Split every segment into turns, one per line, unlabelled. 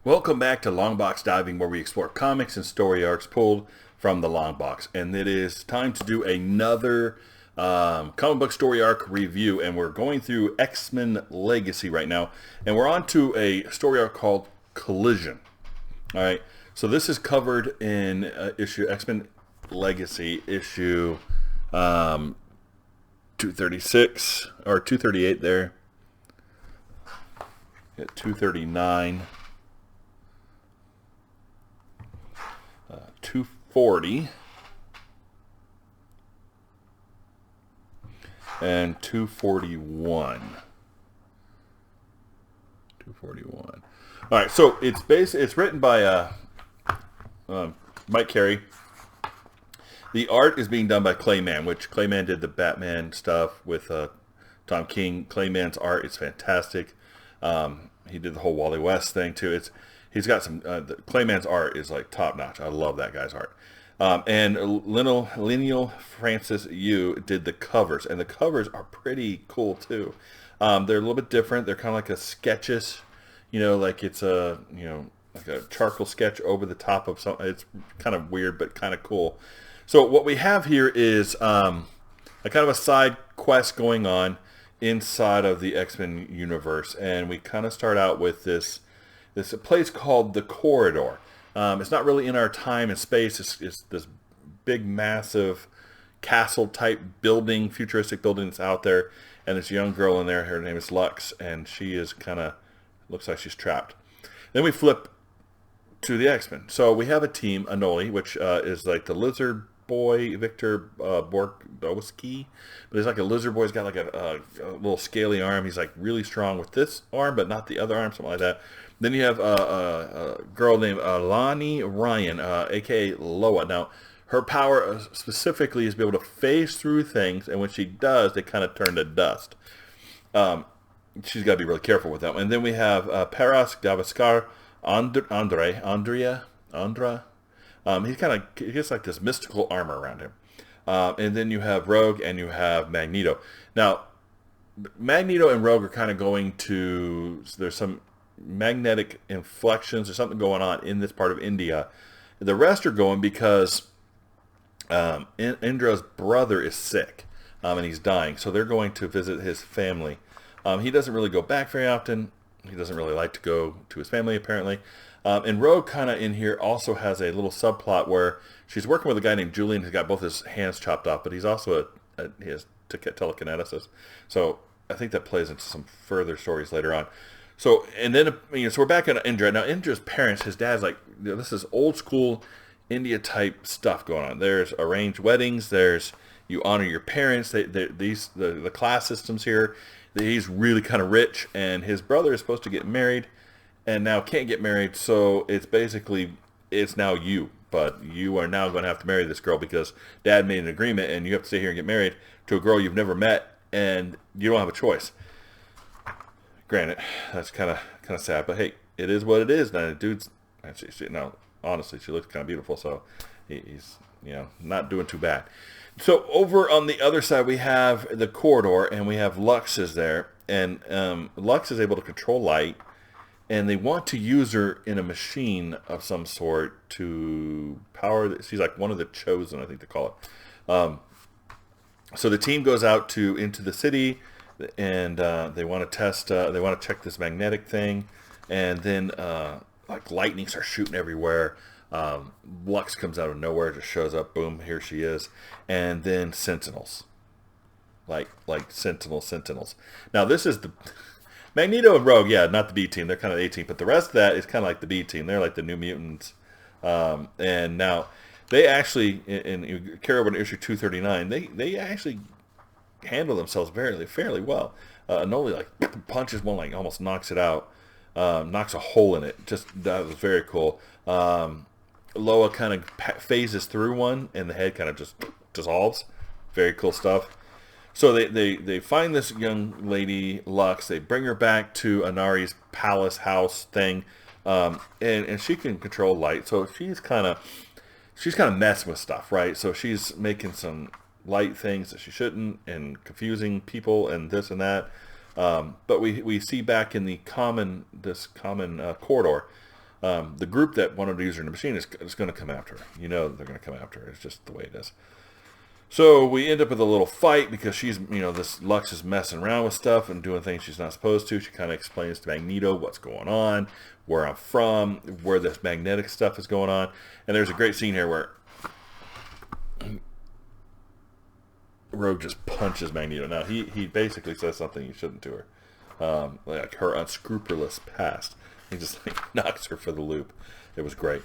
Welcome back to Longbox Diving, where we explore comics and story arcs pulled from the Longbox. And it is time to do another comic book story arc review. And we're going through X-Men Legacy right now. And we're on to a story arc called Collision. All right. So this is covered in issue X-Men Legacy issue 236 or 238 there. At 239. 240 and 241. All right, so it's written by Mike Carey. The art is being done by Clayman, which Clayman did the Batman stuff with Tom King. Clayman's art is fantastic. He did the whole Wally West thing too. He's got some, Clayman's art is like top notch. I love that guy's art. And Lineal Francis Yu did the covers, and the covers are pretty cool too. They're a little bit different. They're kind of like a sketches, like it's like a charcoal sketch over the top of something. It's kind of weird, but kind of cool. So what we have here is a kind of a side quest going on inside of the X-Men universe, and we kind of start out with this place called the Corridor. It's not really in our time and space. It's this big, massive castle-type building, futuristic building that's out there. And this young girl in there, her name is Lux, and she is looks like she's trapped. Then we flip to the X-Men. So we have a team, Anoli, which is like the lizard boy, Victor Bordowski. But he's like a lizard boy. He's got like a little scaly arm. He's like really strong with this arm, but not the other arm, something like that. Then you have a girl named Lonnie Ryan, a.k.a. Loa. Now, her power specifically is to be able to phase through things, and when she does, they kind of turn to dust. She's got to be really careful with that one. And then we have Paras Gavaskar Andra. He gets like this mystical armor around him. And then you have Rogue, and you have Magneto. Now, Magneto and Rogue are kind of going to... There's some magnetic inflections or something going on in this part of India. The rest are going because Indra's brother is sick and he's dying, so they're going to visit his family. He doesn't really go back very often. He doesn't really like to go to his family, apparently. And Rogue kind of in here also has a little subplot where she's working with a guy named Julian who's got both his hands chopped off, but he's also he has telekinesis. So I think that plays into some further stories later on. So, and then, so we're back at Indra. Now, Indra's parents, his dad's like, this is old school India type stuff going on. There's arranged weddings. There's, you honor your parents. The class systems here. He's really kind of rich, and his brother is supposed to get married and now can't get married. So it's basically, it's now you, but you are now going to have to marry this girl because dad made an agreement and you have to stay here and get married to a girl you've never met, and you don't have a choice. Granted, that's kind of sad, but hey, it is what it is. Now, the dude's actually, honestly, she looks kind of beautiful, so he's not doing too bad. So over on the other side, we have the Corridor, and we have Lux is there, and Lux is able to control light, and they want to use her in a machine of some sort to power. She's like one of the chosen, I think they call it. So the team goes out into the city. And they want to test, they want to check this magnetic thing, and then like lightning starts shooting everywhere. Lux comes out of nowhere, just shows up, boom, here she is. And then Sentinels, like Sentinels. Now this is the Magneto and Rogue, yeah, not the B team, they're kind of the A team, but the rest of that is kind of like the B team. They're like the New Mutants. And now they actually, in carry over to issue 239, they actually handle themselves fairly well. Noli like punches one, like almost knocks it out, knocks a hole in it. That was very cool. Loa kind of phases through one, and the head kind of just dissolves. Very cool stuff. So they find this young lady, Lux. They bring her back to Anari's palace house thing, and she can control light. So she's kind of messing with stuff, right? So she's making some light things that she shouldn't, and confusing people, and this and that. But we see back in the common corridor, the group that wanted to use her in the machine is going to come after her. You know they're going to come after her. It's just the way it is. So we end up with a little fight because she's, this Lux is messing around with stuff and doing things she's not supposed to. She kind of explains to Magneto what's going on, where I'm from, where this magnetic stuff is going on. And there's a great scene here where Rogue just punches Magneto. Now, he basically says something he shouldn't to her. Like her unscrupulous past. He just knocks her for the loop. It was great.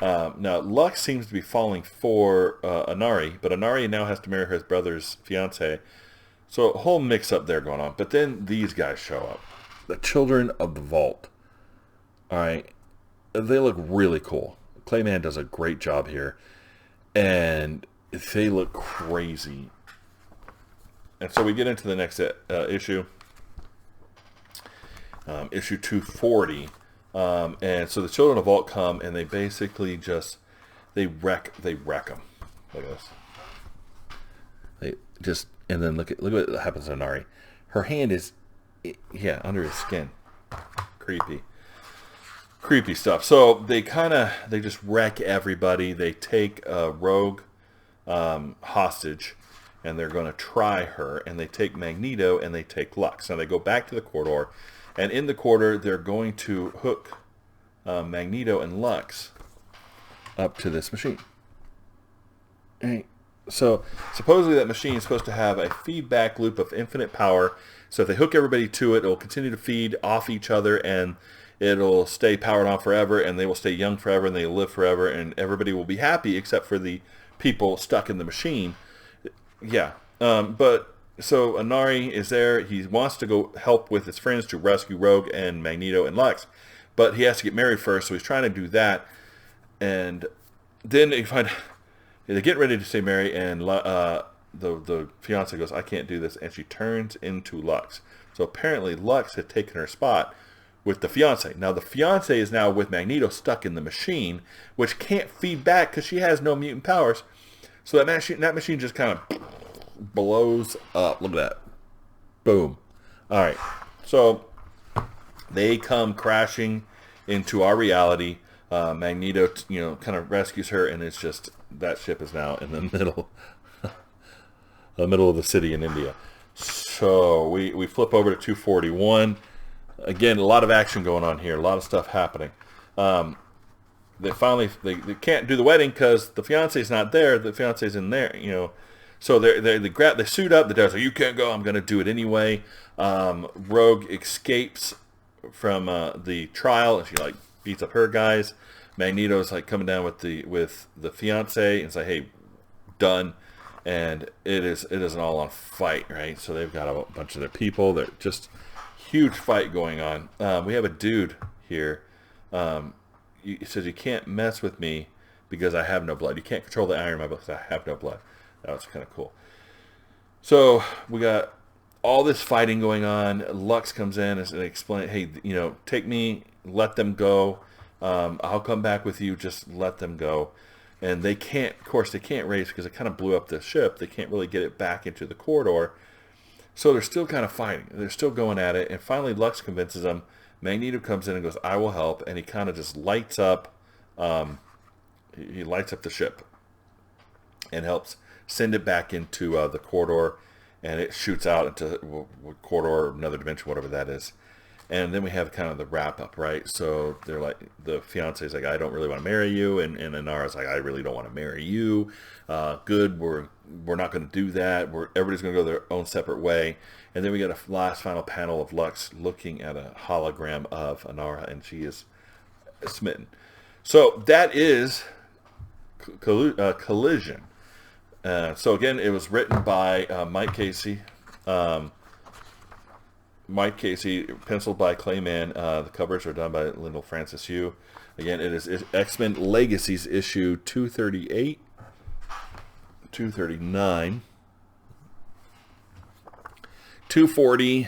Now, Lux seems to be falling for Inari, but Inari now has to marry her brother's fiance. So a whole mix-up there going on. But then these guys show up. The Children of the Vault. All right. They look really cool. Clayman does a great job here. And they look crazy. And so we get into the next issue. Issue 240. And so the Children of the Vault come and they basically they wreck them. Look at this. And then look at what happens to Inari. Her hand is, under his skin. Creepy stuff. So they just wreck everybody. They take Rogue hostage, and they're going to try her. And they take Magneto and they take Lux. Now they go back to the corridor. And in the corridor, they're going to hook Magneto and Lux up to this machine. Right. So supposedly that machine is supposed to have a feedback loop of infinite power. So if they hook everybody to it, it will continue to feed off each other, and it'll stay powered on forever, and they will stay young forever, and they will live forever, and everybody will be happy except for the people stuck in the machine. Yeah. So Inari is there. He wants to go help with his friends to rescue Rogue and Magneto and Lux, but he has to get married first, so he's trying to do that. And then they get ready to say marry, and the fiance goes, "I can't do this," and she turns into Lux. So apparently Lux had taken her spot with the fiance. Now the fiance is now with Magneto stuck in the machine, which can't feed back because she has no mutant powers. So that machine just kind of blows up. Look at that. Boom. All right. So they come crashing into our reality. Magneto, kind of rescues her, and it's just that ship is now in the middle of the city in India. So we flip over to 241. Again, a lot of action going on here. A lot of stuff happening. They can't do the wedding because the fiance's not there. The fiance's in there, So they suit up. The dad's like, "You can't go. I'm going to do it anyway." Rogue escapes from the trial, and she beats up her guys. Magneto's coming down with the fiance and say, "Hey, done." And it is an all-on fight, right? So they've got a bunch of their people. They're just huge fight going on. We have a dude here. He says, "You can't mess with me because I have no blood. You can't control the iron in my blood because I have no blood." That was kind of cool. So we got all this fighting going on. Lux comes in and explains, "Hey, take me, let them go. I'll come back with you. Just let them go." And they can't race because it kind of blew up the ship. They can't really get it back into the corridor. So they're still kind of fighting. They're still going at it. And finally Lux convinces them. Magneto comes in and goes, "I will help." And he kind of just lights up. He lights up the ship and helps send it back into the corridor, and it shoots out into corridor, another dimension, whatever that is. And then we have kind of the wrap up, right? So they're like, the fiance's like, "I don't really want to marry you," and Inara's like, "I really don't want to marry you." Good, we're not going to do that. Everybody's going to go their own separate way. And then we get a last final panel of Lux looking at a hologram of Inara, and she is smitten. So that is Collision. So again, it was written by Mike Casey. Penciled by Clayman. The covers are done by Lyndall Francis Yu. Again, it is X-Men Legacies issue 238, 239, 240,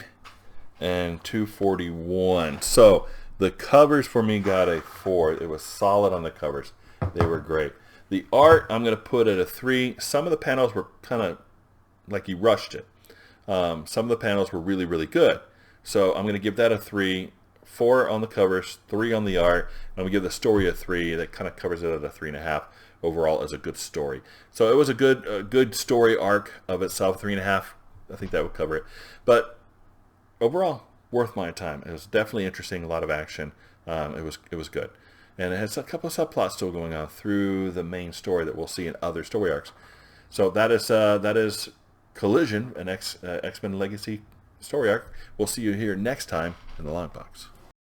and 241. So the covers for me got a 4. It was solid on the covers. They were great. The art, I'm going to put at a 3. Some of the panels were kind of like you rushed it. Some of the panels were really, really good. So I'm going to give that a 3. 4 on the covers, 3 on the art, and we give the story a 3. That kind of covers it at a 3.5 overall as a good story. So it was a good story arc of itself. 3.5, I think that would cover it. But overall, worth my time. It was definitely interesting, a lot of action. It was good, and it has a couple of subplots still going on through the main story that we'll see in other story arcs. So that is Collision, an X-Men Legacy story arc. We'll see you here next time in the Long Box.